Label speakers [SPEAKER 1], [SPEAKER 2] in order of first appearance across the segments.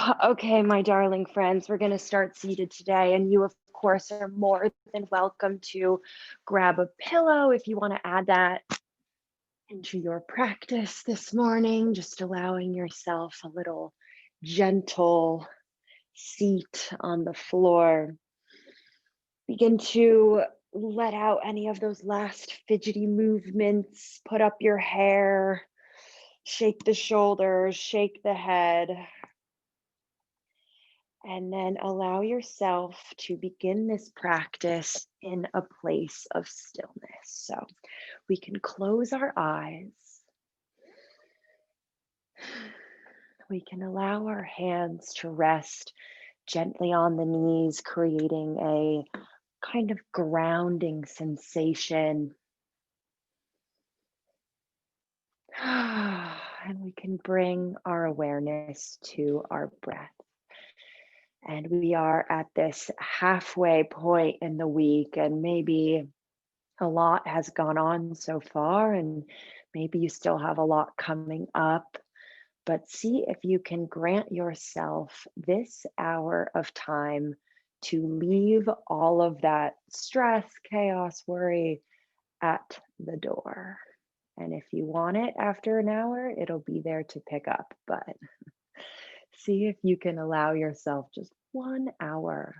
[SPEAKER 1] Okay, my darling friends, we're going to start seated today. And you, of course, are more than welcome to grab a pillow if you want to add that into your practice this morning, just allowing yourself a little gentle seat on the floor. Begin to let out any of those last fidgety movements, put up your hair, shake the shoulders, shake the head. And then allow yourself to begin this practice in a place of stillness. So we can close our eyes. We can allow our hands to rest gently on the knees, creating a kind of grounding sensation. And we can bring our awareness to our breath. And we are at this halfway point in the week, and maybe a lot has gone on so far, and maybe you still have a lot coming up. But see if you can grant yourself this hour of time to leave all of that stress, chaos, worry at the door. And if you want it after an hour, it'll be there to pick up. But see if you can allow yourself just 1 hour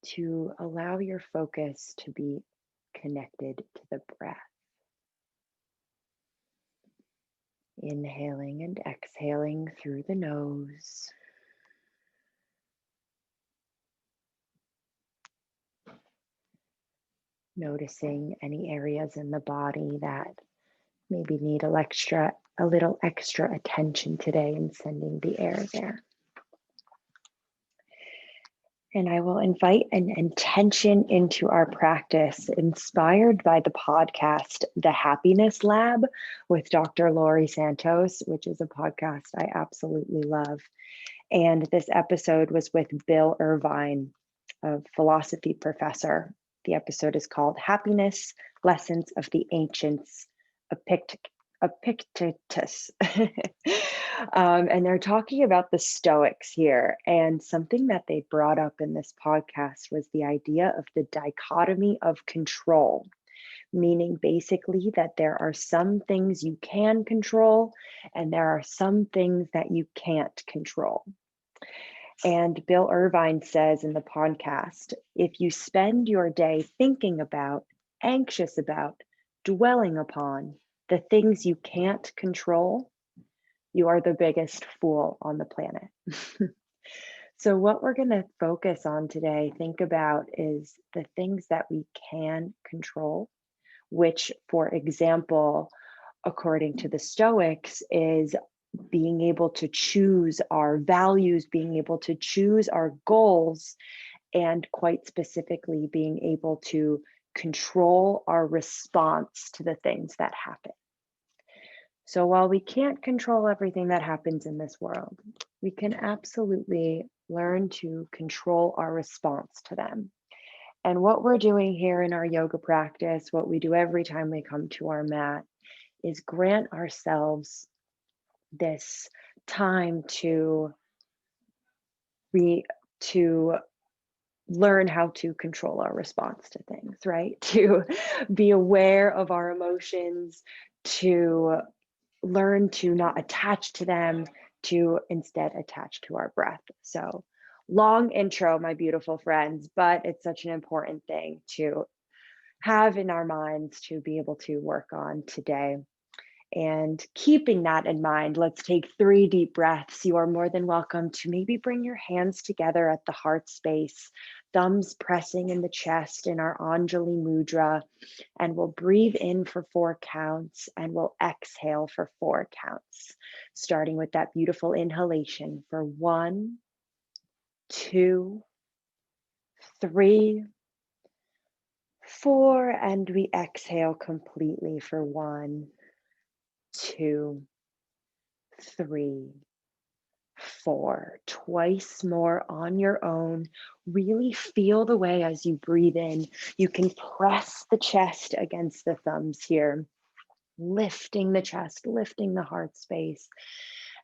[SPEAKER 1] to allow your focus to be connected to the breath. Inhaling and exhaling through the nose. Noticing any areas in the body that maybe need a little extra attention today, and sending the air there. And I will invite an intention into our practice inspired by the podcast, The Happiness Lab with Dr. Laurie Santos, which is a podcast I absolutely love. And this episode was with Bill Irvine, a philosophy professor. The episode is called Happiness, Lessons of the Ancients, Epictetus. And they're talking about the Stoics here. And something that they brought up in this podcast was the idea of the dichotomy of control, meaning basically that there are some things you can control and there are some things that you can't control. And Bill Irvine says in the podcast, if you spend your day thinking about, anxious about, dwelling upon the things you can't control, you are the biggest fool on the planet. So what we're going to focus on today, think about, is the things that we can control, which, for example, according to the Stoics, is being able to choose our values, being able to choose our goals, and quite specifically being able to control our response to the things that happen. So while we can't control everything that happens in this world, we can absolutely learn to control our response to them. And what we're doing here in our yoga practice, what we do every time we come to our mat, is grant ourselves this time to learn how to control our response to things, right? To be aware of our emotions, to learn to not attach to them, to instead attach to our breath. So long intro, my beautiful friends, but it's such an important thing to have in our minds to be able to work on today. And keeping that in mind, let's take 3 deep breaths. You are more than welcome to maybe bring your hands together at the heart space, thumbs pressing in the chest in our Anjali Mudra, and we'll breathe in for 4 counts and we'll exhale for 4 counts, starting with that beautiful inhalation for 1, 2, 3, 4, and we exhale completely for 1, 2, 3, 4. Twice more on your own. Really feel the way as you breathe in. You can press the chest against the thumbs here, lifting the chest, lifting the heart space.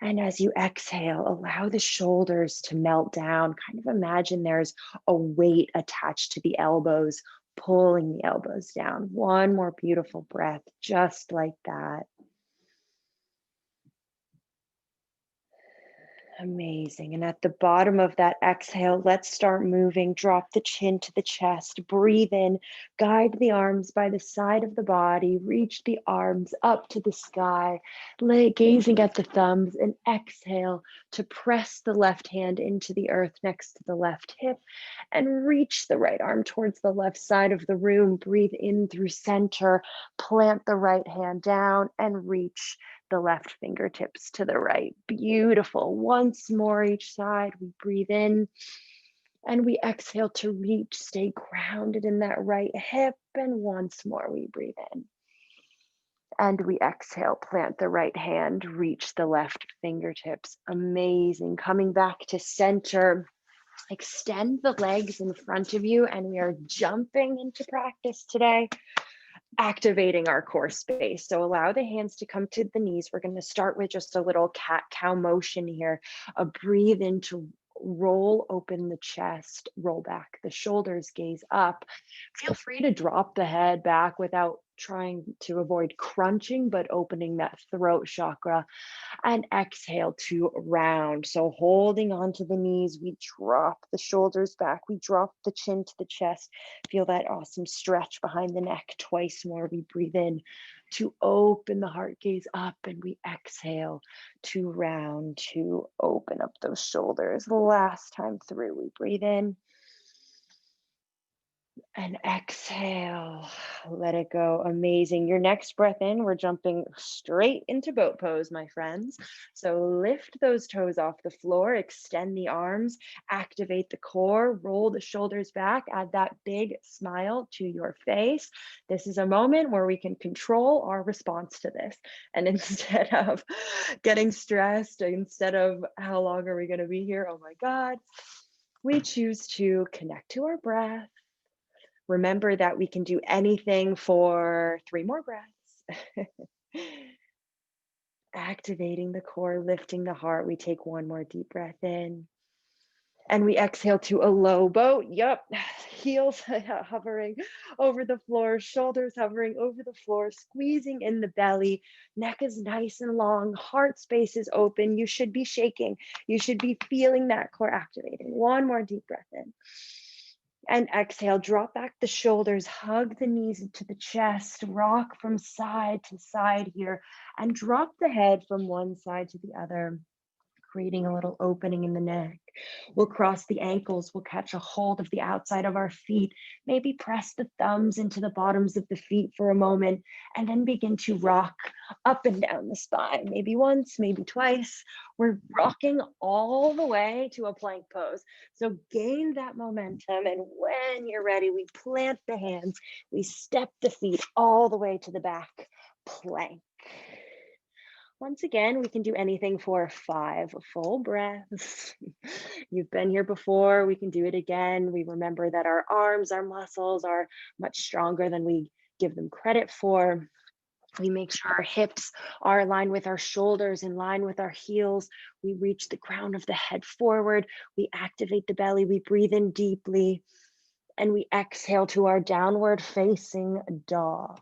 [SPEAKER 1] And as you exhale, allow the shoulders to melt down. Kind of imagine there's a weight attached to the elbows, pulling the elbows down. One more beautiful breath, just like that. Amazing. And at the bottom of that exhale, let's start moving. Drop the chin to the chest. Breathe in. Guide the arms by the side of the body. Reach the arms up to the sky. Gazing at the thumbs. And exhale to press the left hand into the earth next to the left hip. And reach the right arm towards the left side of the room. Breathe in through center. Plant the right hand down and reach the left fingertips to the right. Beautiful. Once more each side. We breathe in and we exhale to reach. Stay grounded in that right hip. And once more we breathe in. And we exhale, plant the right hand, reach the left fingertips. Amazing. Coming back to center. Extend the legs in front of you, and we are jumping into practice today, activating our core space. So allow the hands to come to the knees. We're going to start with just a little cat-cow motion here. A breathe in to roll open the chest, roll back the shoulders, gaze up. Feel free to drop the head back without trying to avoid crunching, but opening that throat chakra. And exhale to round. So holding onto the knees, we drop the shoulders back. We drop the chin to the chest. Feel that awesome stretch behind the neck. Twice more. We breathe in to open the heart, gaze up, and we exhale to round, to open up those shoulders. Last time through, we breathe in and exhale, let it go. Amazing. Your next breath in, we're jumping straight into boat pose, my friends. So lift those toes off the floor, extend the arms, activate the core, roll the shoulders back, add that big smile to your face. This is a moment where we can control our response to this. And instead of getting stressed, instead of how long are we going to be here? Oh my God. We choose to connect to our breath. Remember that we can do anything for 3 more breaths. Activating the core, lifting the heart. We take one more deep breath in. And we exhale to a low boat. Yup. Heels hovering over the floor, shoulders hovering over the floor, squeezing in the belly. Neck is nice and long. Heart space is open. You should be shaking. You should be feeling that core activating. One more deep breath in. And exhale, drop back the shoulders, hug the knees into the chest, rock from side to side here, and drop the head from one side to the other, creating a little opening in the neck. We'll cross the ankles. We'll catch a hold of the outside of our feet. Maybe press the thumbs into the bottoms of the feet for a moment, and then begin to rock up and down the spine. Maybe once, maybe twice. We're rocking all the way to a plank pose. So gain that momentum. And when you're ready, we plant the hands. We step the feet all the way to the back. Plank. Once again, we can do anything for 5 full breaths. You've been here before, we can do it again. We remember that our arms, our muscles are much stronger than we give them credit for. We make sure our hips are aligned with our shoulders, in line with our heels. We reach the crown of the head forward. We activate the belly. We breathe in deeply. And we exhale to our downward facing dog.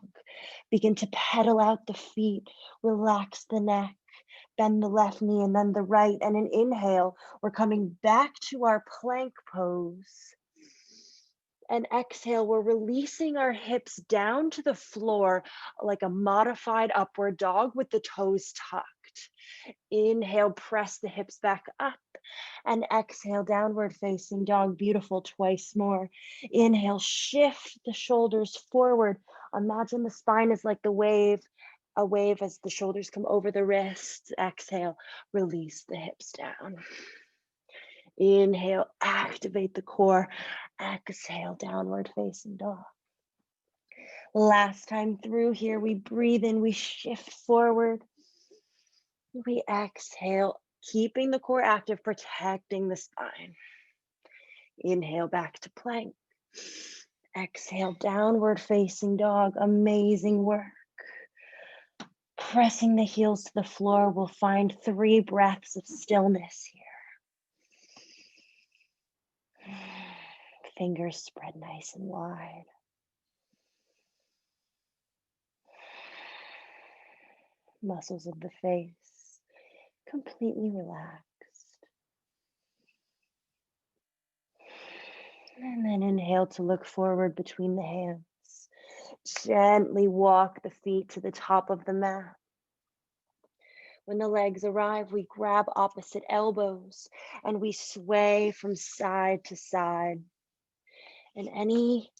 [SPEAKER 1] Begin to pedal out the feet, relax the neck, bend the left knee and then the right. And an inhale, we're coming back to our plank pose. And exhale, we're releasing our hips down to the floor like a modified upward dog with the toes tucked. Inhale, press the hips back up. And exhale, downward facing dog. Beautiful. Twice more. Inhale, shift the shoulders forward. Imagine the spine is like the wave, a wave as the shoulders come over the wrists. Exhale, release the hips down. Inhale, activate the core. Exhale, downward facing dog. Last time through here, we breathe in, we shift forward. We exhale, keeping the core active, protecting the spine. Inhale back to plank. Exhale, downward facing dog. Amazing work. Pressing the heels to the floor, we'll find 3 breaths of stillness here. Fingers spread nice and wide. Muscles of the face completely relaxed. And then inhale to look forward between the hands. Gently walk the feet to the top of the mat. When the legs arrive, we grab opposite elbows and we sway from side to side. And any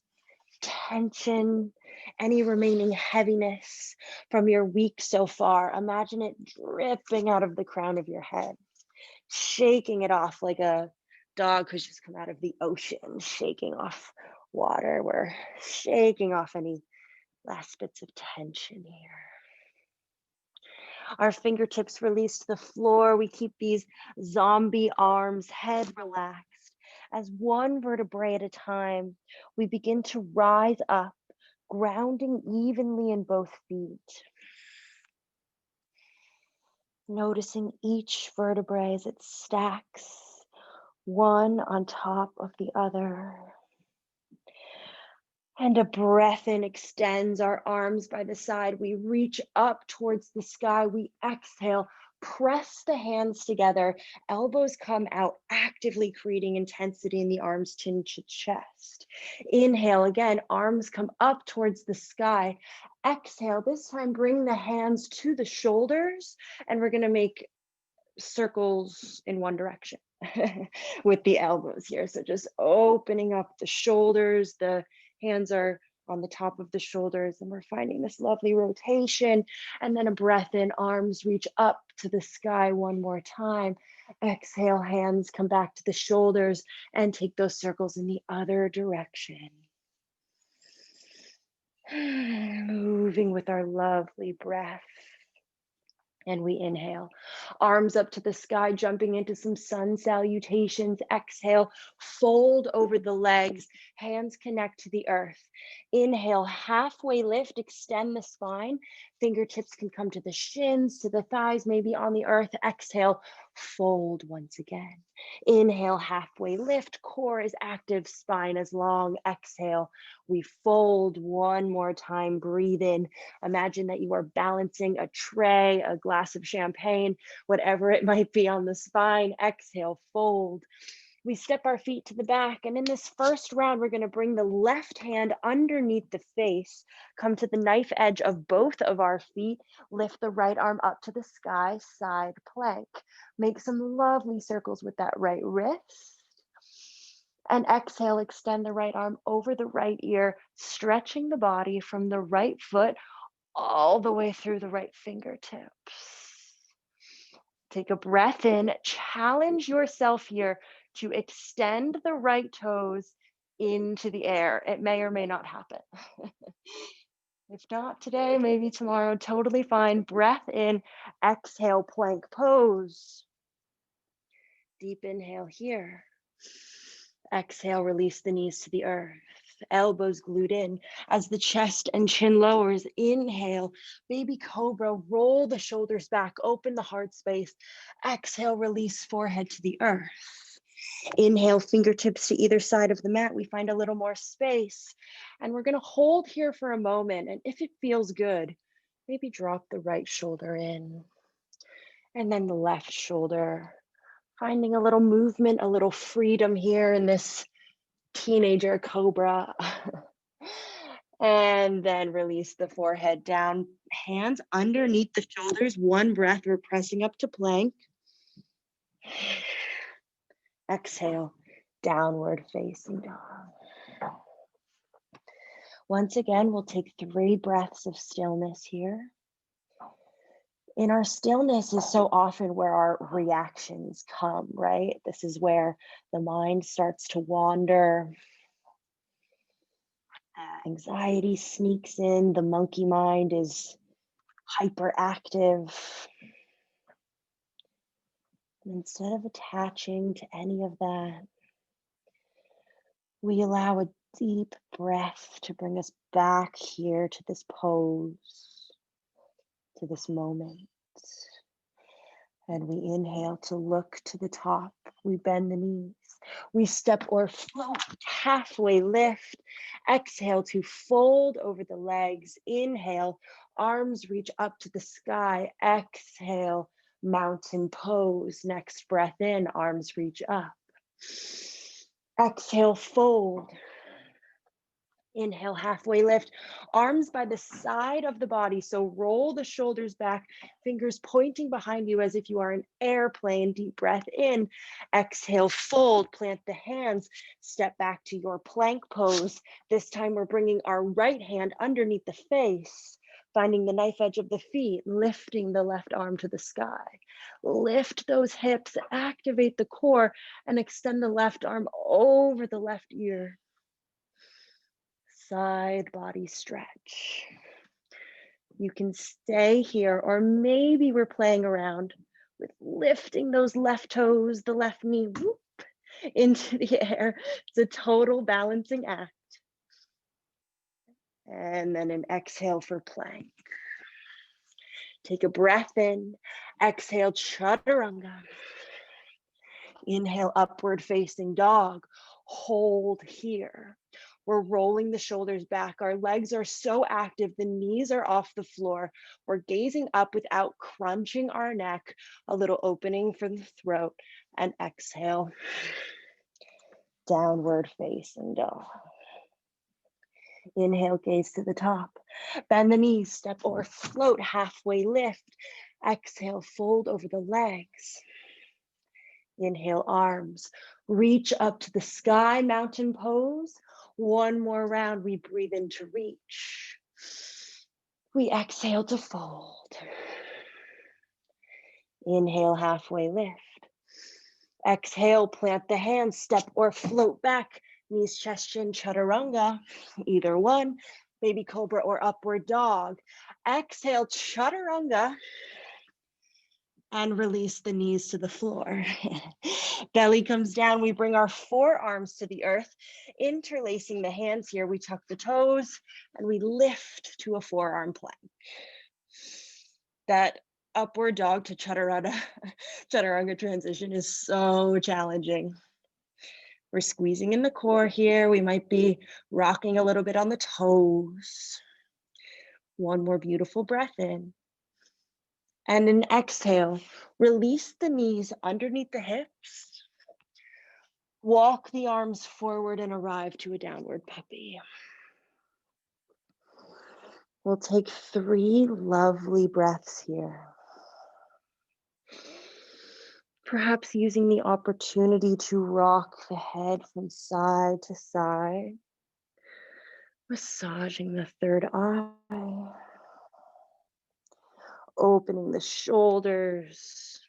[SPEAKER 1] tension, any remaining heaviness from your week so far, imagine it dripping out of the crown of your head, shaking it off like a dog who's just come out of the ocean, shaking off water. We're shaking off any last bits of tension here. Our fingertips release to the floor. We keep these zombie arms, head relaxed. As one vertebrae at a time, we begin to rise up, grounding evenly in both feet. Noticing each vertebrae as it stacks, one on top of the other. And a breath in extends our arms by the side. We reach up towards the sky. We exhale, press the hands together. Elbows come out, actively creating intensity in the arms, chin to chest. Inhale again, arms come up towards the sky. Exhale, this time bring the hands to the shoulders, and we're gonna make circles in one direction with the elbows here. So just opening up the shoulders, the hands are on the top of the shoulders, and we're finding this lovely rotation. And then a breath in, arms reach up to the sky one more time. Exhale, hands come back to the shoulders and take those circles in the other direction. Moving with our lovely breath. And we inhale, arms up to the sky, jumping into some sun salutations. Exhale, fold over the legs, hands connect to the earth. Inhale, halfway lift, extend the spine. Fingertips can come to the shins, to the thighs, maybe on the earth. Exhale, fold once again. Inhale, halfway lift, core is active, spine is long. Exhale, we fold one more time, breathe in. Imagine that you are balancing a tray, a glass of champagne, whatever it might be on the spine. Exhale, fold. We step our feet to the back, and in this first round, we're going to bring the left hand underneath the face, come to the knife edge of both of our feet, lift the right arm up to the sky, side plank. Make some lovely circles with that right wrist. And exhale, extend the right arm over the right ear, stretching the body from the right foot all the way through the right fingertips. Take a breath in, challenge yourself here to extend the right toes into the air. It may or may not happen. If not today, maybe tomorrow, totally fine. Breath in, exhale, plank pose. Deep inhale here. Exhale, release the knees to the earth. Elbows glued in as the chest and chin lowers. Inhale, baby cobra, roll the shoulders back, open the heart space. Exhale, release forehead to the earth. Inhale, fingertips to either side of the mat. We find a little more space. And we're going to hold here for a moment. And if it feels good, maybe drop the right shoulder in. And then the left shoulder. Finding a little movement, a little freedom here in this teenager cobra. And then release the forehead down, hands underneath the shoulders. One breath, we're pressing up to plank. Exhale, downward facing dog. Once again, we'll take 3 breaths of stillness here. In our stillness is so often where our reactions come, right? This is where the mind starts to wander. Anxiety sneaks in, the monkey mind is hyperactive. And instead of attaching to any of that, we allow a deep breath to bring us back here to this pose. to this moment. And we inhale to look to the top. We bend the knees. We step or float, halfway lift. Exhale to fold over the legs. Inhale, arms reach up to the sky. Exhale, mountain pose. Next breath in, arms reach up. Exhale, fold. Inhale, halfway lift, arms by the side of the body. So roll the shoulders back, fingers pointing behind you as if you are an airplane. Deep breath in. Exhale, fold, plant the hands, step back to your plank pose. This time we're bringing our right hand underneath the face, finding the knife edge of the feet, lifting the left arm to the sky. Lift those hips, activate the core, and extend the left arm over the left ear. Side body stretch. You can stay here, or maybe we're playing around with lifting those left toes, the left knee, whoop, into the air. It's a total balancing act. And then an exhale for plank. Take a breath in, exhale, chaturanga. Inhale, upward facing dog. Hold here. We're rolling the shoulders back. Our legs are so active, the knees are off the floor. We're gazing up without crunching our neck. A little opening for the throat. And exhale, downward facing dog. Inhale, gaze to the top. Bend the knees, step or float, halfway lift. Exhale, fold over the legs. Inhale, arms, reach up to the sky, mountain pose. One more round, we breathe in to reach. We exhale to fold. Inhale, halfway lift. Exhale, plant the hands, step or float back. Knees, chest, chin, chaturanga, either one. Baby cobra or upward dog. Exhale, chaturanga. And release the knees to the floor. Belly comes down. We bring our forearms to the earth, interlacing the hands here. We tuck the toes and we lift to a forearm plank. That upward dog to chaturanga transition is so challenging. We're squeezing in the core here. We might be rocking a little bit on the toes. One more beautiful breath in. And an exhale, release the knees underneath the hips. Walk the arms forward and arrive to a downward puppy. We'll take 3 lovely breaths here. Perhaps using the opportunity to rock the head from side to side, massaging the third eye, opening the shoulders,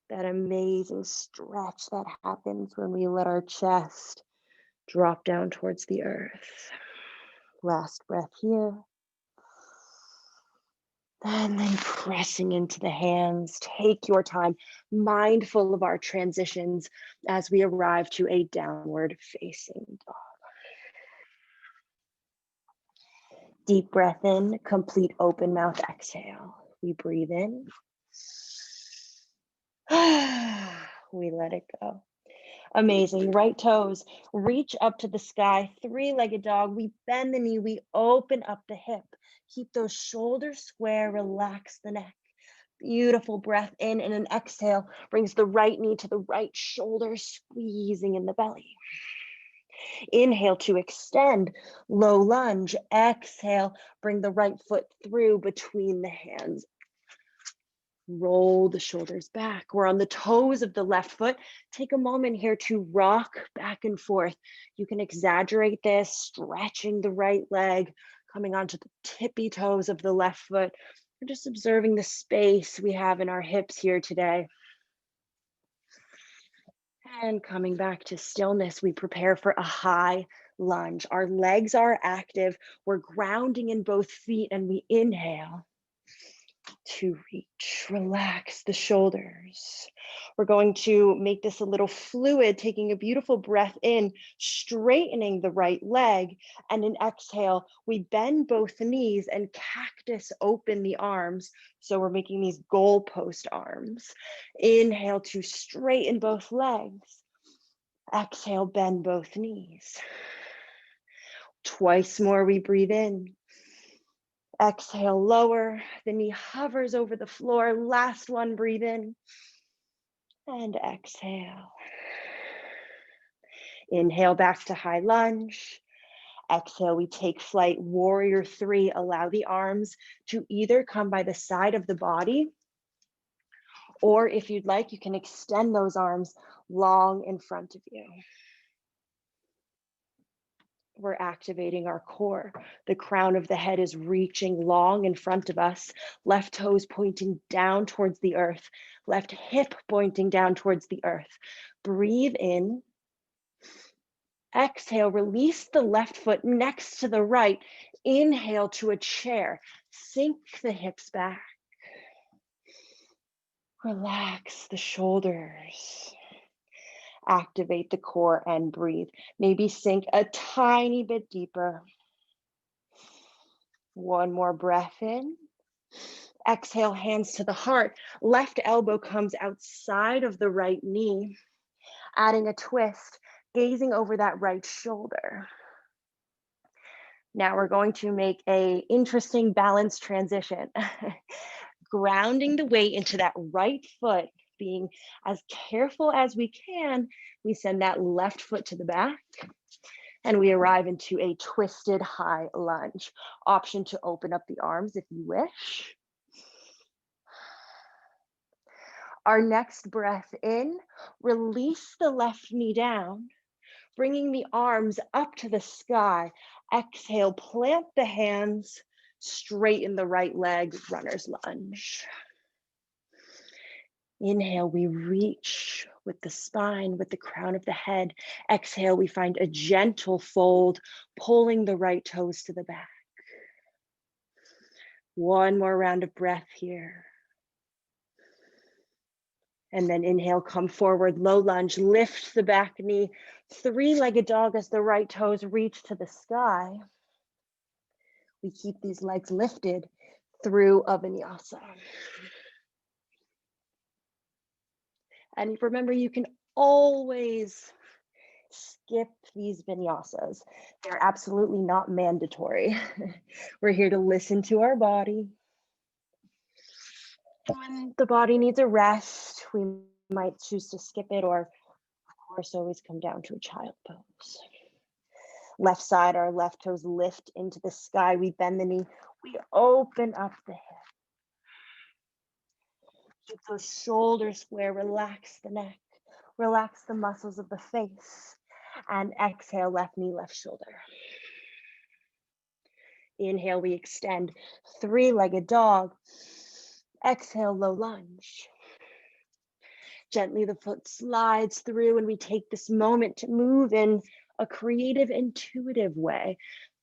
[SPEAKER 1] that amazing stretch that happens when we let our chest drop down towards the earth. Last breath here. And then pressing into the hands. Take your time, mindful of our transitions as we arrive to a downward facing dog. Deep breath in, complete open mouth exhale. We breathe in. We let it go. Amazing. Right toes, reach up to the sky, 3-legged dog. We bend the knee, we open up the hip. Keep those shoulders square, relax the neck. Beautiful breath in, and an exhale brings the right knee to the right shoulder, squeezing in the belly. Inhale to extend, low lunge. Exhale, bring the right foot through between the hands. Roll the shoulders back. We're on the toes of the left foot. Take a moment here to rock back and forth. You can exaggerate this, stretching the right leg, coming onto the tippy toes of the left foot. We're just observing the space we have in our hips here today. And coming back to stillness, we prepare for a high lunge. Our legs are active. We're grounding in both feet, and we inhale to reach. Relax the shoulders. We're going to make this a little fluid, taking a beautiful breath in, straightening the right leg. And an exhale, we bend both knees and cactus open the arms. So we're making these goalpost arms. Inhale to straighten both legs. Exhale, bend both knees. Twice more, we breathe in. Exhale, lower. The knee hovers over the floor. Last one, breathe in. And exhale. Inhale back to high lunge. Exhale, we take flight, warrior three. Allow the arms to either come by the side of the body, or if you'd like, you can extend those arms long in front of you. We're activating our core. The crown of the head is reaching long in front of us. Left toes pointing down towards the earth. Left hip pointing down towards the earth. Breathe in. Exhale, release the left foot next to the right. Inhale to a chair. Sink the hips back. Relax the shoulders. Activate the core and breathe. Maybe sink a tiny bit deeper. One more breath in. Exhale, hands to the heart. Left elbow comes outside of the right knee, adding a twist, gazing over that right shoulder. Now we're going to make an interesting balance transition. Grounding the weight into that right foot, being as careful as we can, we send that left foot to the back and we arrive into a twisted high lunge. Option to open up the arms if you wish. Our next breath in, release the left knee down, bringing the arms up to the sky. Exhale, plant the hands, straighten the right leg, runner's lunge. Inhale, we reach with the spine, with the crown of the head. Exhale, we find a gentle fold, pulling the right toes to the back. One more round of breath here. And then inhale, come forward, low lunge, lift the back knee, three-legged dog as the right toes reach to the sky. We keep these legs lifted through a vinyasa. And remember, you can always skip these vinyasas. They're absolutely not mandatory. We're here to listen to our body. When the body needs a rest, we might choose to skip it, or of course, always come down to a child pose. Left side, our left toes lift into the sky. We bend the knee. We open up the hip. Keep those shoulders square. Relax the neck. Relax the muscles of the face. And exhale, left knee, left shoulder. Inhale, we extend, three-legged dog. Exhale, low lunge. Gently, the foot slides through, and we take this moment to move in a creative, intuitive way.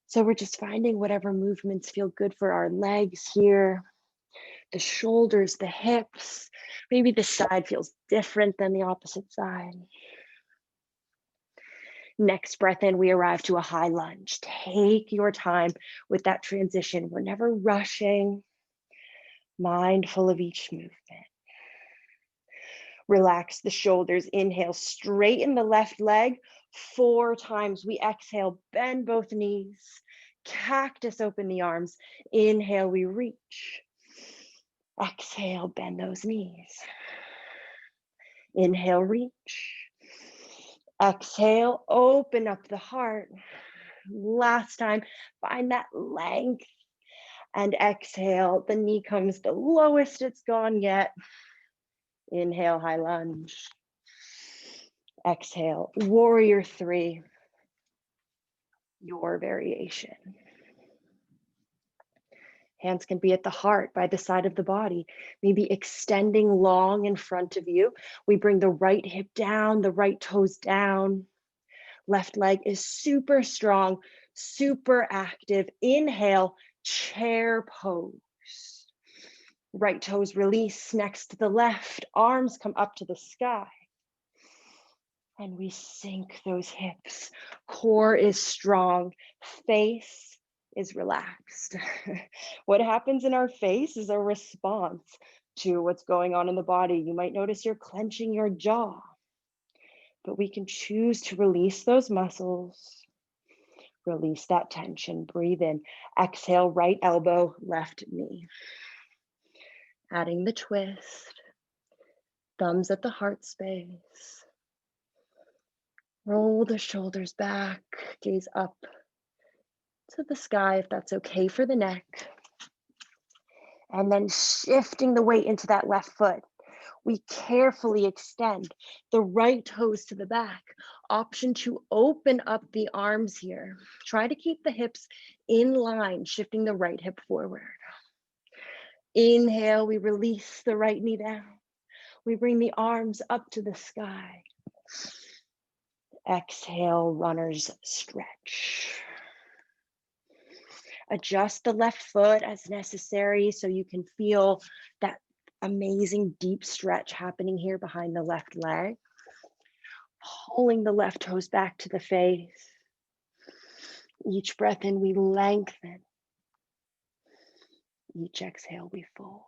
[SPEAKER 1] So we're just finding whatever movements feel good for our legs here, the shoulders, the hips. Maybe this side feels different than the opposite side. Next breath in, we arrive to a high lunge. Take your time with that transition. We're never rushing, mindful of each movement. Relax the shoulders. Inhale, straighten the left leg 4 times. We exhale, bend both knees. Cactus, open the arms. Inhale, we reach. Exhale, bend those knees. Inhale, reach. Exhale, open up the heart. Last time, find that length. And exhale, the knee comes the lowest it's gone yet. Inhale, high lunge. Exhale, warrior 3, your variation. Hands can be at the heart, by the side of the body, maybe extending long in front of you. We bring the right hip down, the right toes down. Left leg is super strong, super active. Inhale, chair pose. Right toes release next to the left, arms come up to the sky. And we sink those hips. Core is strong, face is relaxed. What happens in our face is a response to what's going on in the body. You might notice you're clenching your jaw, but we can choose to release those muscles. Release that tension. Breathe in. Exhale, right elbow, left knee. Adding the twist. Thumbs at the heart space. Roll the shoulders back. Gaze up to the sky if that's okay for the neck. And then shifting the weight into that left foot. We carefully extend the right toes to the back. Option to open up the arms here. Try to keep the hips in line, shifting the right hip forward. Inhale, we release the right knee down. We bring the arms up to the sky. Exhale, runner's stretch. Adjust the left foot as necessary so you can feel that amazing deep stretch happening here behind the left leg. Pulling the left toes back to the face. Each breath in, we lengthen. Each exhale, we fold.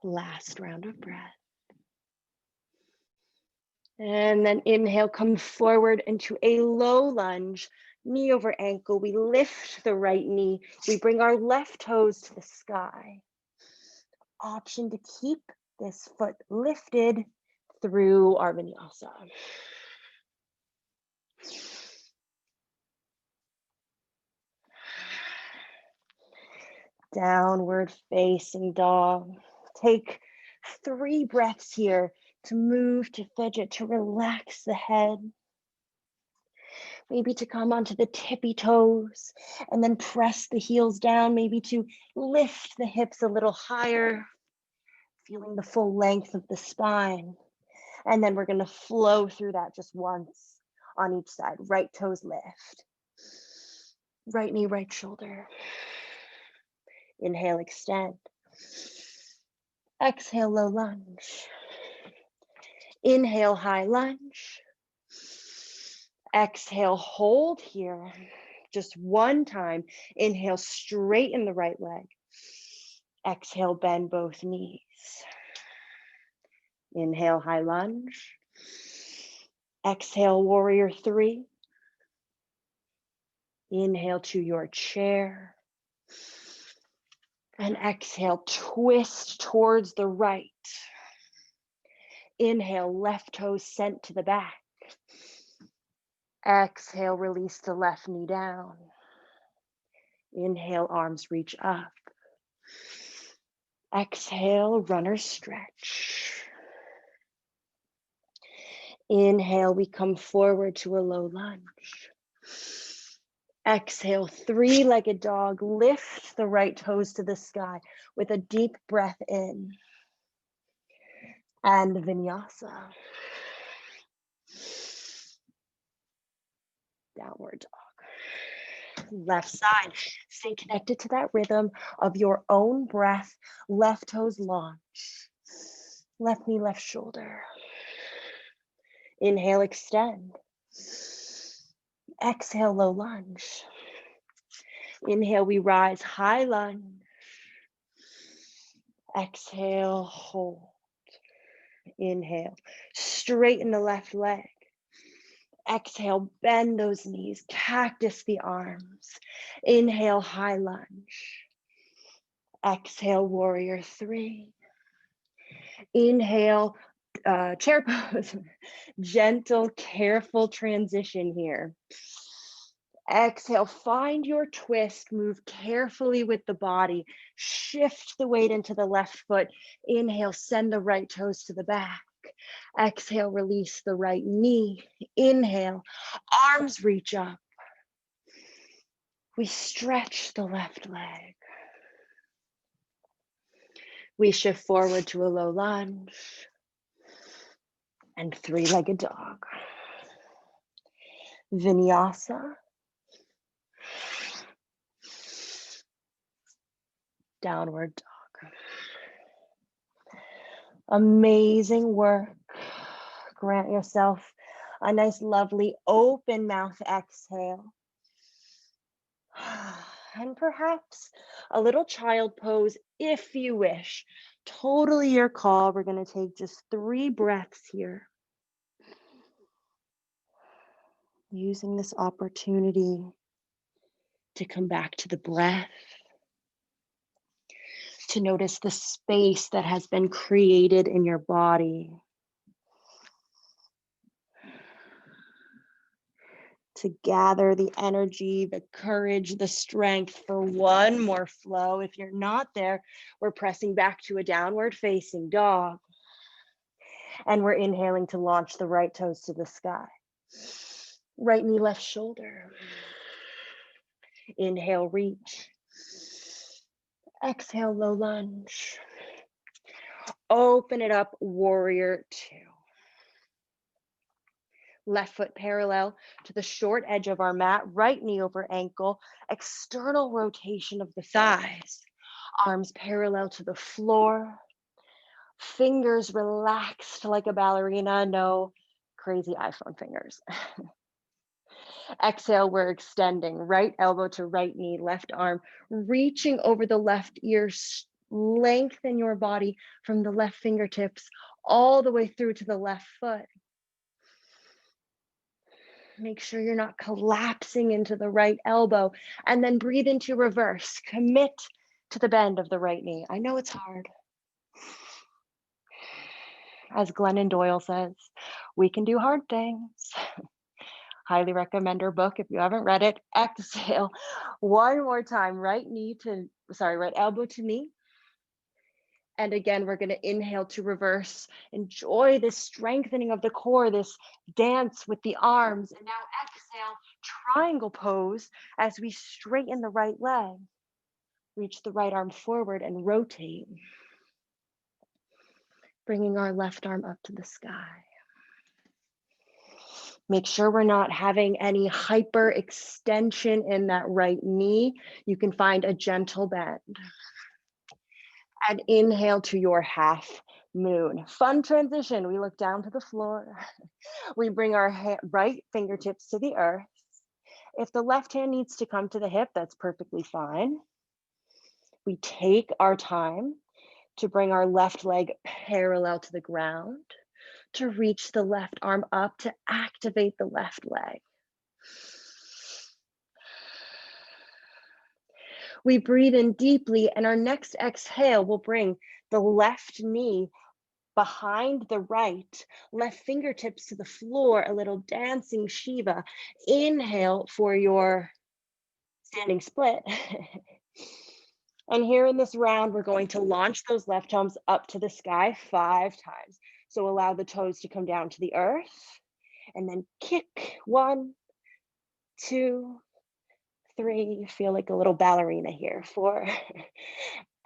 [SPEAKER 1] Last round of breath. And then inhale, come forward into a low lunge, knee over ankle. We lift the right knee. We bring our left toes to the sky. Option to keep this foot lifted through our vinyasa. Downward facing dog. Take 3 breaths here to move, to fidget, to relax the head. Maybe to come onto the tippy toes and then press the heels down, maybe to lift the hips a little higher, feeling the full length of the spine. And then we're going to flow through that just once on each side. Right toes lift. Right knee, right shoulder. Inhale, extend. Exhale, low lunge. Inhale, high lunge. Exhale, hold here. Just one time. Inhale, straighten the right leg. Exhale, bend both knees. Inhale, high lunge. Exhale, warrior 3. Inhale to your chair. And exhale, twist towards the right. Inhale, left toes sent to the back. Exhale, release the left knee down. Inhale, arms reach up. Exhale, runner stretch. Inhale, we come forward to a low lunge. Exhale, 3-legged dog. Lift the right toes to the sky with a deep breath in. And vinyasa. Downward dog. Left side. Stay connected to that rhythm of your own breath. Left toes launch. Left knee, left shoulder. Inhale, extend. Exhale, low lunge. Inhale, we rise, high lunge. Exhale, hold. Inhale, straighten the left leg. Exhale, bend those knees, cactus the arms. Inhale, high lunge. Exhale, warrior 3. Inhale, chair pose. Gentle, careful transition here. Exhale, find your twist, move carefully with the body, shift the weight into the left foot. Inhale, send the right toes to the back. Exhale, release the right knee. Inhale, arms reach up. We stretch the left leg. We shift forward to a low lunge and 3-legged dog. Vinyasa. Downward dog. Amazing work. Grant yourself a nice, lovely open mouth exhale. And perhaps a little child pose if you wish. Totally your call. We're going to take just 3 breaths here. Using this opportunity to come back to the breath, to notice the space that has been created in your body, to gather the energy, the courage, the strength for one more flow. If you're not there, we're pressing back to a downward facing dog. And we're inhaling to launch the right toes to the sky. Right knee, left shoulder. Inhale, reach. Exhale, low lunge. Open it up, warrior 2. Left foot parallel to the short edge of our mat, right knee over ankle, external rotation of the thighs. Arms parallel to the floor. Fingers relaxed like a ballerina, no crazy iPhone fingers. Exhale, we're extending right elbow to right knee, left arm, reaching over the left ear. Lengthen your body from the left fingertips all the way through to the left foot. Make sure you're not collapsing into the right elbow, and then breathe into reverse. Commit to the bend of the right knee. I know it's hard. As Glennon Doyle says, we can do hard things. Highly recommend her book if you haven't read it. Exhale. One more time. Right elbow to knee. And again, we're going to inhale to reverse. Enjoy this strengthening of the core, this dance with the arms. And now exhale, triangle pose as we straighten the right leg. Reach the right arm forward and rotate. Bringing our left arm up to the sky. Make sure we're not having any hyper extension in that right knee. You can find a gentle bend. And inhale to your half moon. Fun transition. We look down to the floor. We bring our right fingertips to the earth. If the left hand needs to come to the hip, that's perfectly fine. We take our time to bring our left leg parallel to the ground, to reach the left arm up to activate the left leg. We breathe in deeply, and our next exhale will bring the left knee behind the right, left fingertips to the floor, a little dancing Shiva. Inhale for your standing split. And here in this round, we're going to launch those left arms up to the sky 5 times. So allow the toes to come down to the earth, and then kick 1, 2, 3. Feel like a little ballerina here. 4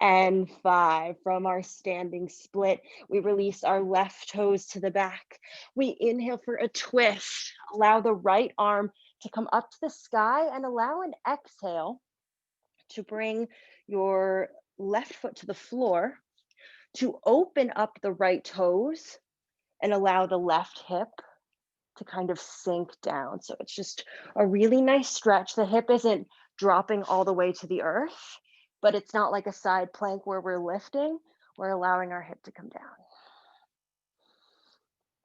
[SPEAKER 1] and 5. From our standing split, we release our left toes to the back. We inhale for a twist. Allow the right arm to come up to the sky, and allow an exhale to bring your left foot to the floor, to open up the right toes and allow the left hip to kind of sink down. So it's just a really nice stretch. The hip isn't dropping all the way to the earth, but it's not like a side plank where we're lifting. We're allowing our hip to come down.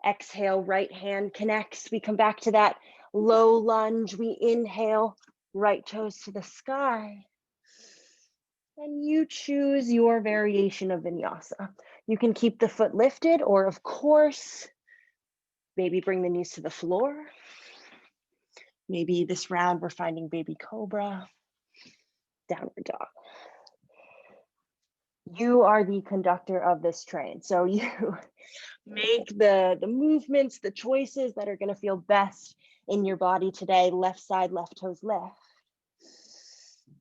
[SPEAKER 1] Exhale, right hand connects. We come back to that low lunge. We inhale, right toes to the sky. And you choose your variation of vinyasa. You can keep the foot lifted, or of course, maybe bring the knees to the floor. Maybe this round we're finding baby cobra, downward dog. You are the conductor of this train. So you make the movements, the choices that are going to feel best in your body today. Left side, left toes lift.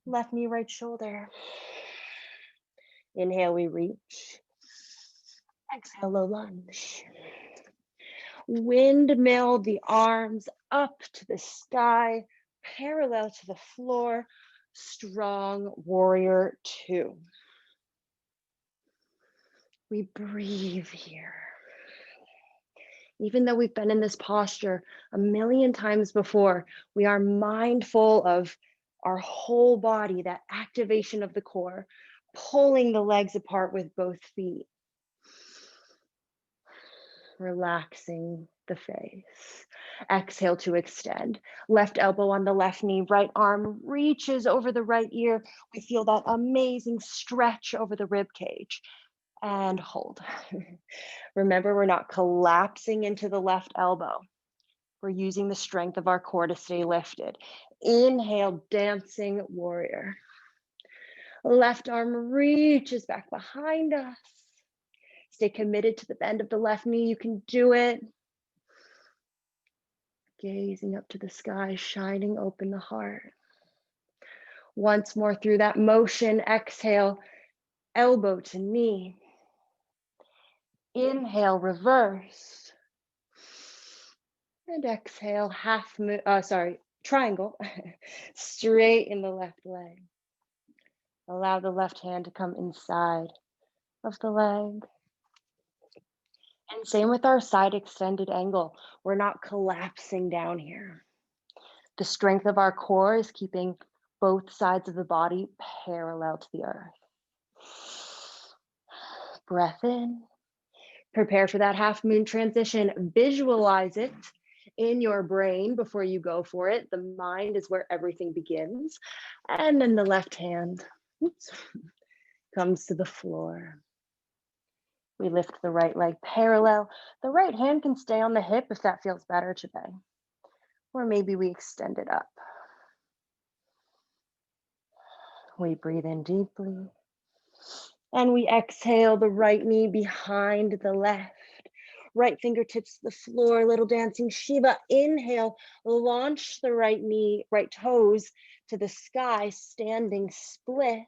[SPEAKER 1] Left knee, right shoulder. Inhale, we reach. Exhale, low lunge. Windmill the arms up to the sky, parallel to the floor. Strong warrior 2. We breathe here. Even though we've been in this posture a million times before, we are mindful of our whole body, that activation of the core, pulling the legs apart with both feet, relaxing the face. Exhale to extend. Left elbow on the left knee, right arm reaches over the right ear. We feel that amazing stretch over the rib cage. And hold. Remember, we're not collapsing into the left elbow. We're using the strength of our core to stay lifted. Inhale, dancing warrior. Left arm reaches back behind us. Stay committed to the bend of the left knee. You can do it. Gazing up to the sky, shining open the heart. Once more through that motion, exhale, elbow to knee. Inhale, reverse. And exhale, triangle, straight in the left leg. Allow the left hand to come inside of the leg. And same with our side extended angle. We're not collapsing down here. The strength of our core is keeping both sides of the body parallel to the earth. Breath in. Prepare for that half moon transition. Visualize it in your brain before you go for it. The mind is where everything begins. And then the left hand comes to the floor. We lift the right leg parallel. The right hand can stay on the hip if that feels better today. Or maybe we extend it up. We breathe in deeply. And we exhale the right knee behind the left. Right fingertips to the floor, little dancing Shiva. Inhale, launch the right knee, right toes to the sky, standing split.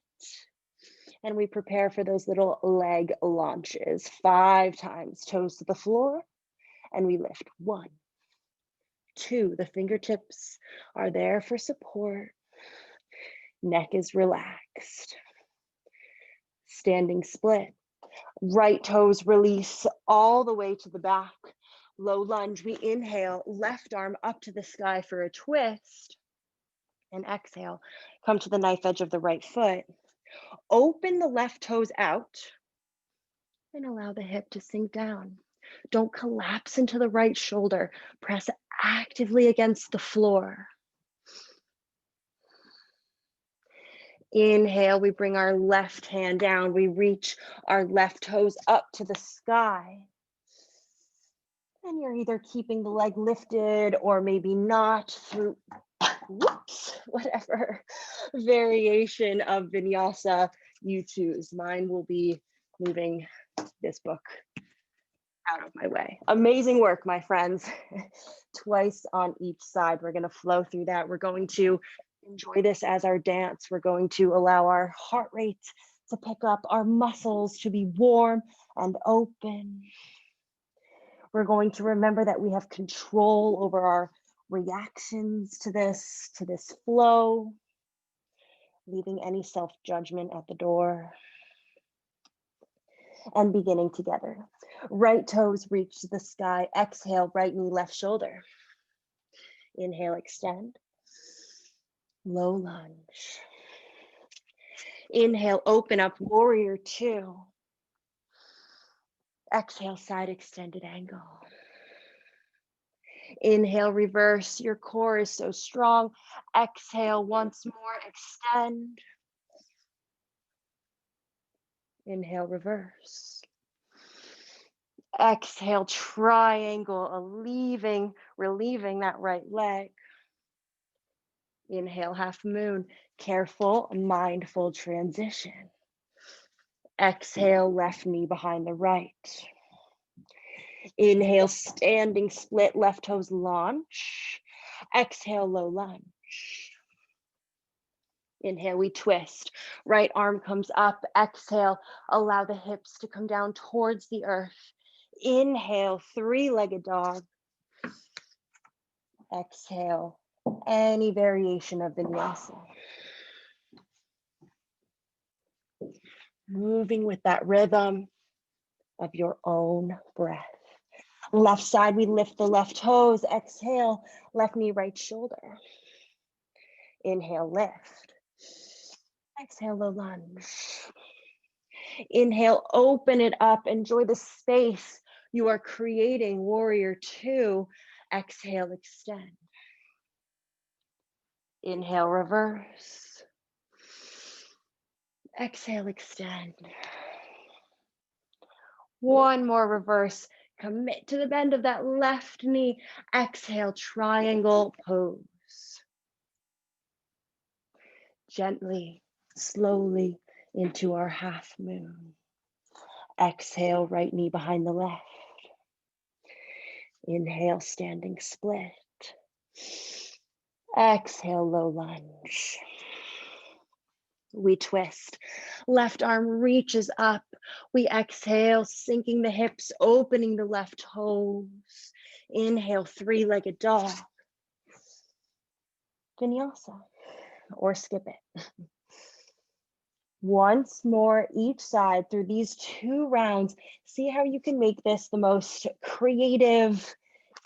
[SPEAKER 1] And we prepare for those little leg launches. 5 times, toes to the floor. And we lift 1, 2. The fingertips are there for support. Neck is relaxed. Standing split. Right toes release all the way to the back. Low lunge. We inhale, left arm up to the sky for a twist. And exhale, come to the knife edge of the right foot. Open the left toes out and allow the hip to sink down. Don't collapse into the right shoulder. Press actively against the floor. Inhale, we bring our left hand down. We reach our left toes up to the sky. And you're either keeping the leg lifted or maybe not through, whatever variation of vinyasa you choose. Mine will be moving this book out of my way. Amazing work, my friends. Twice on each side. We're going to flow through that. We're going to enjoy this as our dance. We're going to allow our heart rate to pick up, our muscles to be warm and open. We're going to remember that we have control over our reactions to this flow, leaving any self-judgment at the door. And beginning together. Right toes reach to the sky. Exhale, right knee, left shoulder. Inhale, extend. Low lunge. Inhale, open up, warrior 2. Exhale, side extended angle. Inhale, reverse. Your core is so strong. Exhale, once more, extend. Inhale, reverse. Exhale, triangle, relieving that right leg. Inhale, half moon. Careful, mindful transition. Exhale, left knee behind the right. Inhale, standing split, left toes launch. Exhale, low lunge. Inhale, we twist. Right arm comes up. Exhale, allow the hips to come down towards the earth. Inhale, 3-legged dog. Exhale, any variation of vinyasa. Moving with that rhythm. of your own breath. Left side, we lift the left toes. Exhale, left knee, right shoulder. Inhale, lift. Exhale, low lunge. Inhale, open it up. Enjoy the space you are creating. Warrior two. Exhale, extend. Inhale, reverse. Exhale, extend. One more reverse. Commit to the bend of that left knee. Exhale, triangle pose. Gently, slowly into our half moon. Exhale, right knee behind the left. Inhale, standing split. Exhale, low lunge. We twist. Left arm reaches up. We exhale, sinking the hips, opening the left toes. Inhale, three-legged dog. Vinyasa, or skip it. Once more, each side through these 2 rounds. See how you can make this the most creative,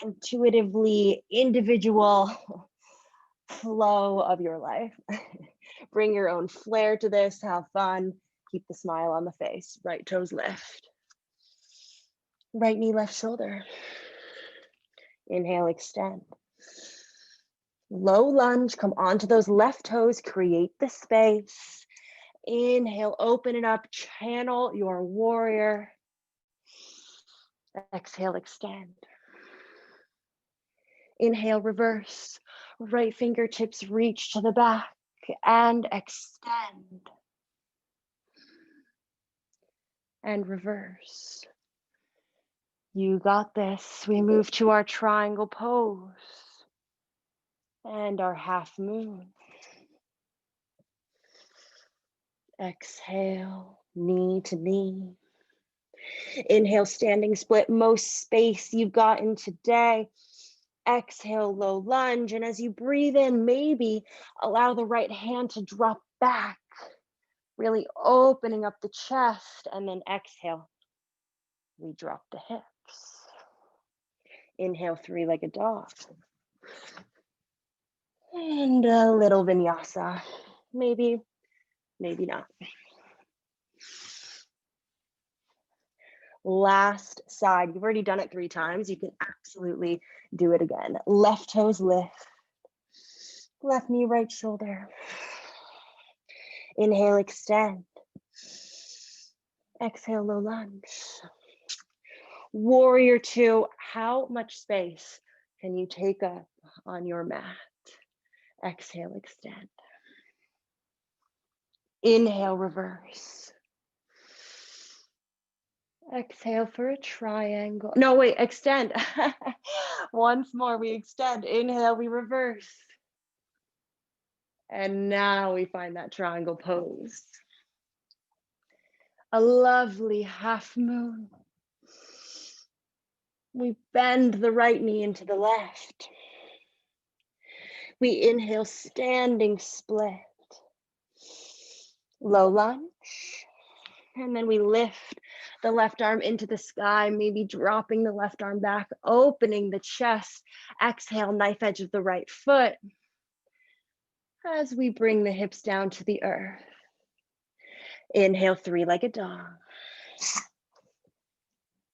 [SPEAKER 1] intuitively individual flow of your life. Bring your own flair to this, have fun, keep the smile on the face. Right toes lift. Right knee, left shoulder. Inhale, extend. Low lunge, come onto those left toes, create the space. Inhale, open it up, channel your warrior. Exhale, extend. Inhale, reverse. Right fingertips reach to the back and extend. And reverse. You got this. We move to our triangle pose and our half moon. Exhale, knee to knee. Inhale, standing split, most space you've gotten today. Exhale, low lunge. And as you breathe in, maybe allow the right hand to drop back, really opening up the chest. And then exhale, we drop the hips. Inhale, three-legged dog. And a little vinyasa. Maybe, maybe not. Last side. You've already done it 3 times. You can absolutely do it again. Left toes lift. Left knee, right shoulder. Inhale, extend. Exhale, low lunge. Warrior two. How much space can you take up on your mat? Exhale, extend. Inhale, reverse. Exhale for a triangle. No, wait, extend. Once more, we extend. Inhale, we reverse. And now we find that triangle pose. A lovely half moon. We bend the right knee into the left. We inhale, standing split. Low lunge. And then we lift the left arm into the sky, maybe dropping the left arm back, opening the chest. Exhale, knife edge of the right foot. As we bring the hips down to the earth. Inhale, three-legged dog.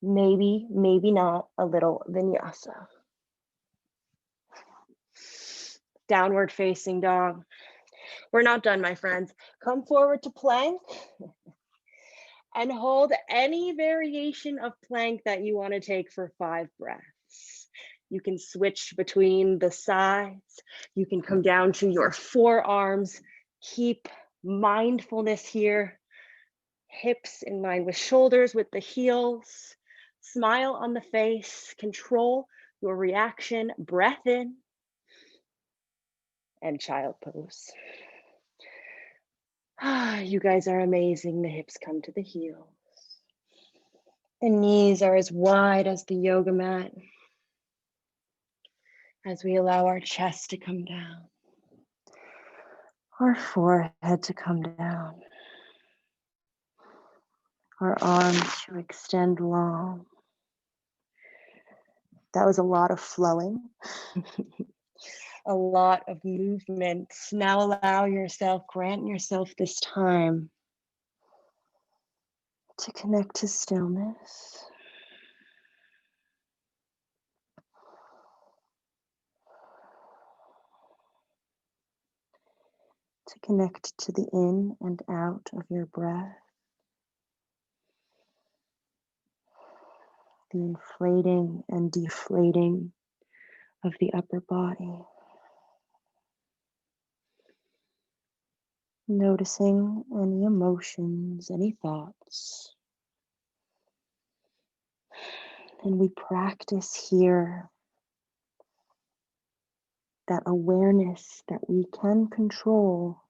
[SPEAKER 1] Maybe, maybe not, a little vinyasa. Downward facing dog. We're not done, my friends. Come forward to plank and hold any variation of plank that you want to take for 5 breaths. You can switch between the sides. You can come down to your forearms. Keep mindfulness here. Hips in line with shoulders, with the heels. Smile on the face. Control your reaction. Breath in. And child pose. You guys are amazing. The hips come to the heels. The knees are as wide as the yoga mat. As we allow our chest to come down. Our forehead to come down. our arms to extend long. That was a lot of flowing, a lot of movement. Now grant yourself this time to connect to stillness. To connect to the in and out of your breath. The inflating and deflating of the upper body. Noticing any emotions, any thoughts. And we practice here that awareness that we can control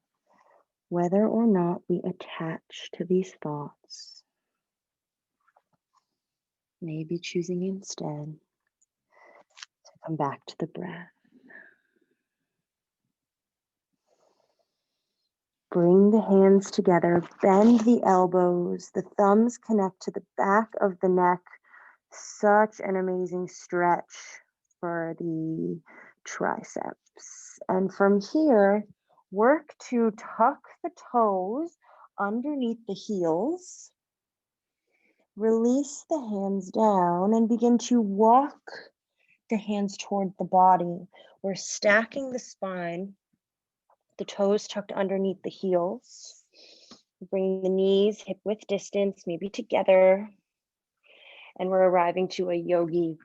[SPEAKER 1] whether or not we attach to these thoughts. Maybe choosing instead to come back to the breath. Bring the hands together, bend the elbows, the thumbs connect to the back of the neck. Such an amazing stretch for the triceps. And from here, work to tuck the toes underneath the heels. Release the hands down and begin to walk the hands toward the body. We're stacking the spine, the toes tucked underneath the heels. Bring the knees hip width distance, maybe together. And we're arriving to a yogi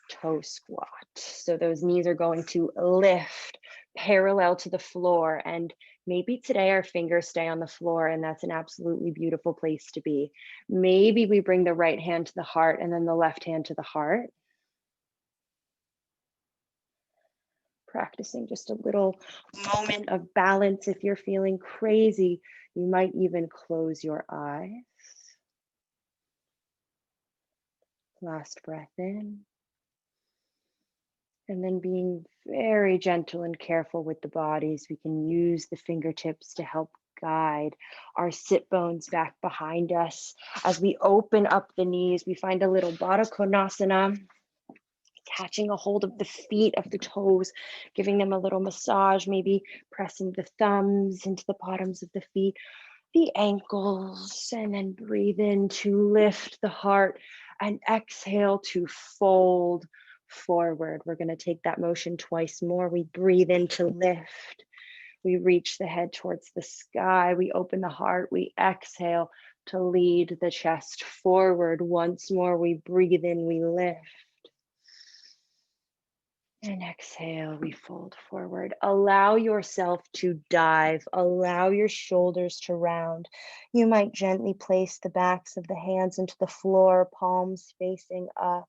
[SPEAKER 1] toe squat. So those knees are going to lift parallel to the floor. And maybe today our fingers stay on the floor, and that's an absolutely beautiful place to be. Maybe we bring the right hand to the heart and then the left hand to the heart. Practicing just a little moment of balance. If you're feeling crazy, you might even close your eyes. Last breath in. And then being very gentle and careful with the bodies, we can use the fingertips to help guide our sit bones back behind us. As we open up the knees, we find a little Baddha Konasana, catching a hold of the feet, of the toes, giving them a little massage, maybe pressing the thumbs into the bottoms of the feet, the ankles, and then breathe in to lift the heart and exhale to fold forward. We're going to take that motion twice more. We breathe in to lift. We reach the head towards the sky. We open the heart. We exhale to lead the chest forward. Once more, we breathe in, we lift. And exhale, we fold forward. Allow yourself to dive. Allow your shoulders to round. You might gently place the backs of the hands into the floor, palms facing up.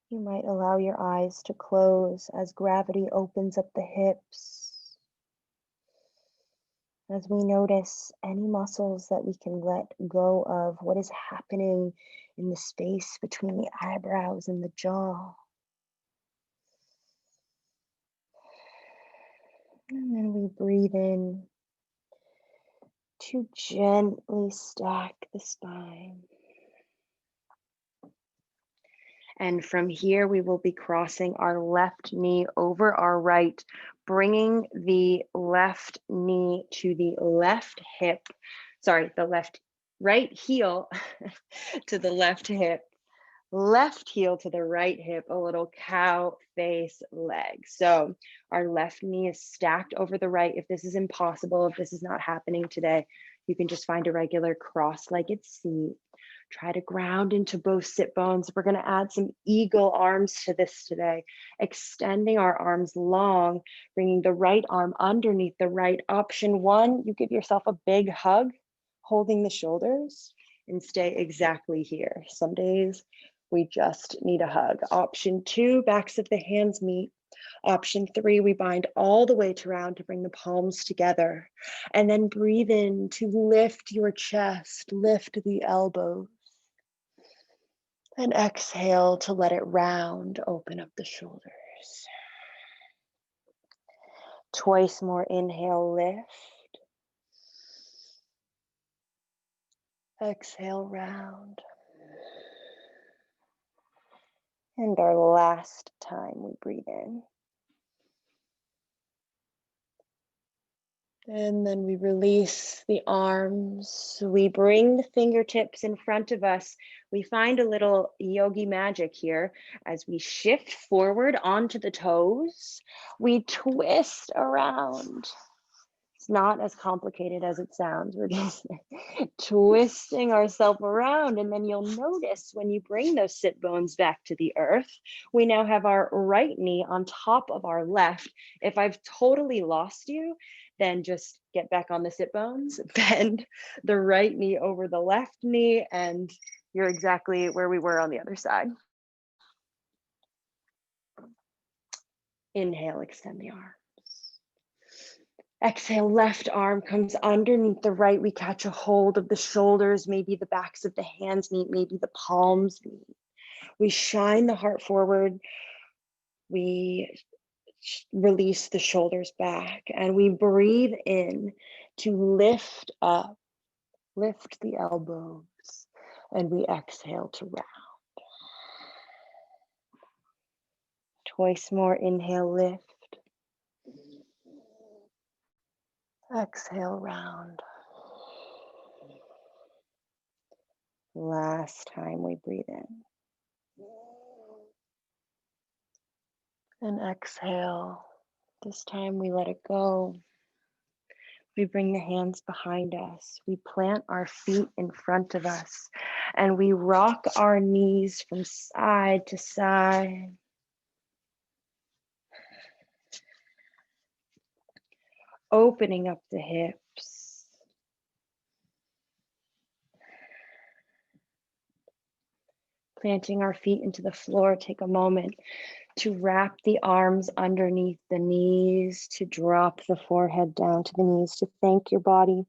[SPEAKER 1] You might allow your eyes to close as gravity opens up the hips. As we notice any muscles that we can let go of, what is happening in the space between the eyebrows and the jaw. And then we breathe in to gently stack the spine. And from here, we will be crossing our left knee over our right, bringing the left knee to the left hip. The right heel to the left hip. Left heel to the right hip, a little cow face leg. So our left knee is stacked over the right. If this is impossible, if this is not happening today, you can just find a regular cross-legged seat. Try to ground into both sit bones. We're going to add some eagle arms to this today, extending our arms long, bringing the right arm underneath the right. Option one, you give yourself a big hug, holding the shoulders, and stay exactly here. Some days we just need a hug. Option two, backs of the hands meet. Option three, we bind all the way around to bring the palms together. And then breathe in to lift your chest, lift the elbows. And exhale to let it round, open up the shoulders. Twice more. Inhale, lift. Exhale, round. And our last time we breathe in. And then we release the arms. We bring the fingertips in front of us. We find a little yogi magic here as we shift forward onto the toes. We twist around. It's not as complicated as it sounds. We're just twisting ourselves around. And then you'll notice when you bring those sit bones back to the earth, we now have our right knee on top of our left. If I've totally lost you, then just get back on the sit bones, bend the right knee over the left knee, and you're exactly where we were on the other side. Inhale, extend the arms. Exhale, left arm comes underneath the right. We catch a hold of the shoulders, maybe the backs of the hands meet, maybe the palms meet. We shine the heart forward. We release the shoulders back, and we breathe in to lift up, lift the elbows, and we exhale to round. Twice more. Inhale, lift. Exhale, round. Last time we breathe in. And exhale. This time we let it go. We bring the hands behind us. We plant our feet in front of us, and we rock our knees from side to side. Opening up the hips. Planting our feet into the floor. Take a moment to wrap the arms underneath the knees, to drop the forehead down to the knees, to thank your body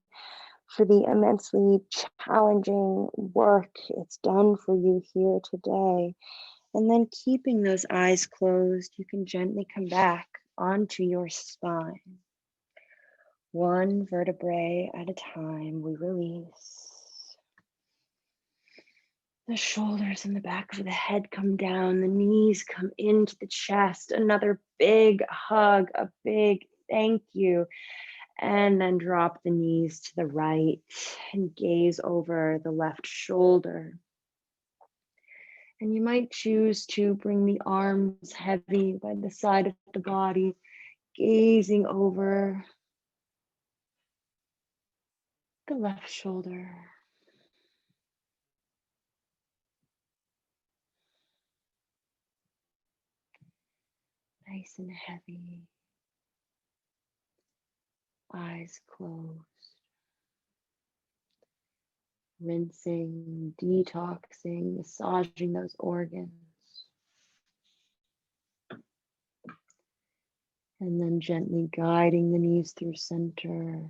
[SPEAKER 1] for the immensely challenging work it's done for you here today. And then keeping those eyes closed, you can gently come back onto your spine. One vertebrae at a time, we release. The shoulders and the back of the head come down, the knees come into the chest. Another big hug, a big thank you. And then drop the knees to the right and gaze over the left shoulder. And you might choose to bring the arms heavy by the side of the body, gazing over the left shoulder. Nice and heavy. Eyes closed. Rinsing, detoxing, massaging those organs. And then gently guiding the knees through center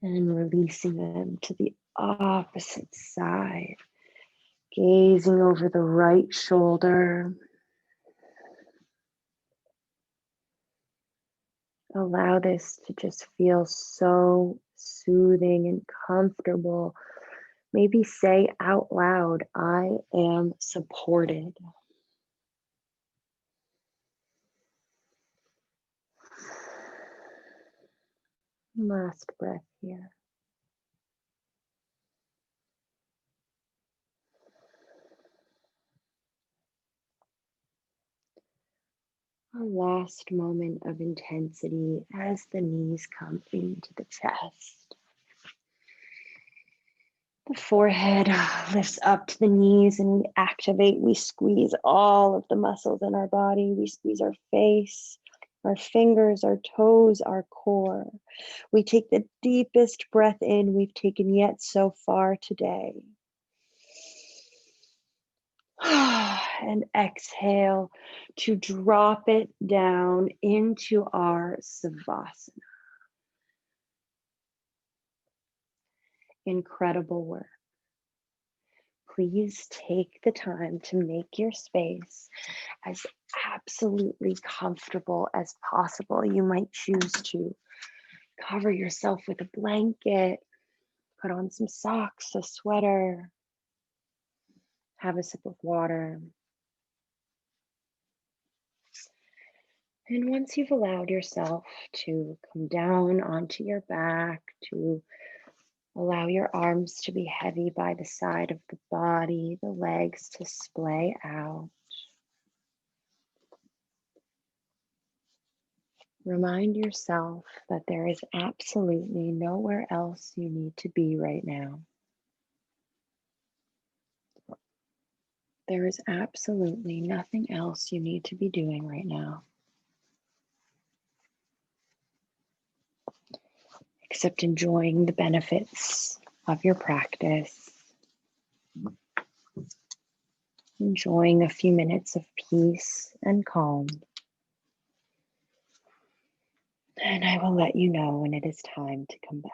[SPEAKER 1] and releasing them to the opposite side. Gazing over the right shoulder. Allow this to just feel so soothing and comfortable. Maybe say out loud, I am supported. Last breath here. A last moment of intensity as the knees come into the chest. The forehead lifts up to the knees and we activate, we squeeze all of the muscles in our body. We squeeze our face, our fingers, our toes, our core. We take the deepest breath in we've taken yet so far today. And exhale to drop it down into our Savasana. Incredible work. please take the time to make your space as absolutely comfortable as possible. You might choose to cover yourself with a blanket, put on some socks, a sweater, have a sip of water. And once you've allowed yourself to come down onto your back, to allow your arms to be heavy by the side of the body, the legs to splay out, remind yourself that there is absolutely nowhere else you need to be right now. There is absolutely nothing else you need to be doing right now, except enjoying the benefits of your practice, enjoying a few minutes of peace and calm. And I will let you know when it is time to come back.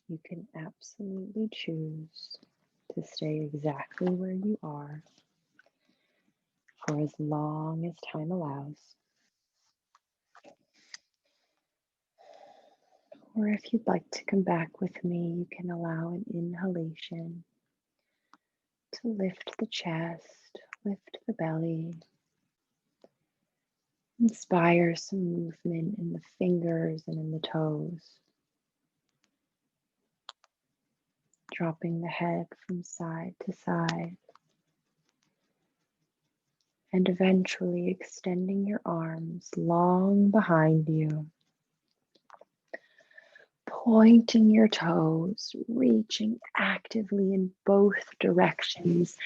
[SPEAKER 1] You can absolutely choose to stay exactly where you are for as long as time allows. Or if you'd like to come back with me, you can allow an inhalation to lift the chest, lift the belly, inspire some movement in the fingers and in the toes, dropping the head from side to side, and eventually extending your arms long behind you, pointing your toes, reaching actively in both directions,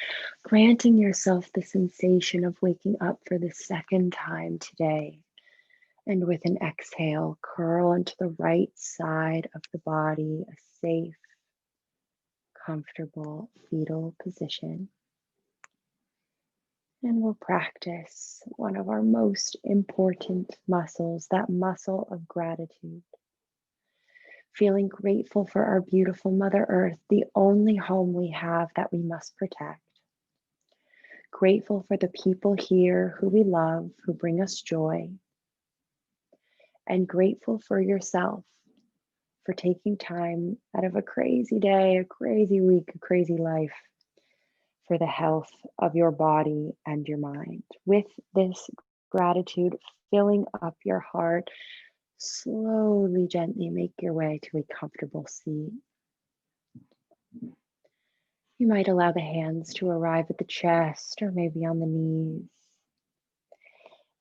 [SPEAKER 1] granting yourself the sensation of waking up for the second time today. And with an exhale, curl into the right side of the body, a safe, comfortable fetal position. And we'll practice one of our most important muscles, that muscle of gratitude. Feeling grateful for our beautiful Mother Earth, the only home we have that we must protect. Grateful for the people here who we love, who bring us joy. And grateful for yourself for taking time out of a crazy day, a crazy week, a crazy life for the health of your body and your mind. With this gratitude filling up your heart, slowly, gently make your way to a comfortable seat. You might allow the hands to arrive at the chest or maybe on the knees.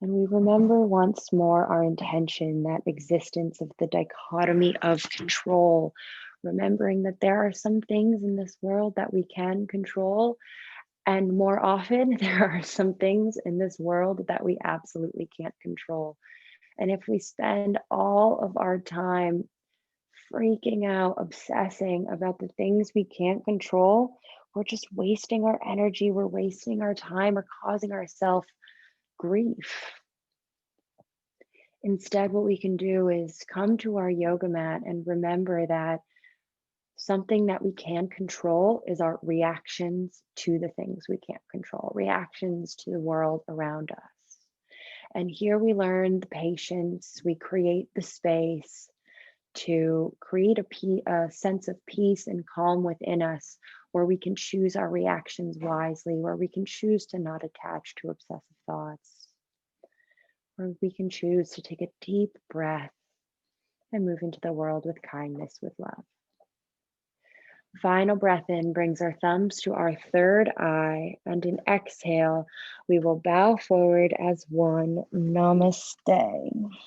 [SPEAKER 1] And we remember once more our intention, that existence of the dichotomy of control, remembering that there are some things in this world that we can control, and more often there are some things in this world that we absolutely can't control. And if we spend all of our time freaking out, obsessing about the things we can't control, we're just wasting our energy, we're wasting our time, we're causing ourselves grief. Instead, what we can do is come to our yoga mat and remember that something that we can control is our reactions to the things we can't control, reactions to the world around us. And here we learn the patience, we create the space to create a sense of peace and calm within us, where we can choose our reactions wisely, where we can choose to not attach to obsessive thoughts, where we can choose to take a deep breath and move into the world with kindness, with love. Final breath in brings our thumbs to our third eye, and in exhale, we will bow forward as one. Namaste.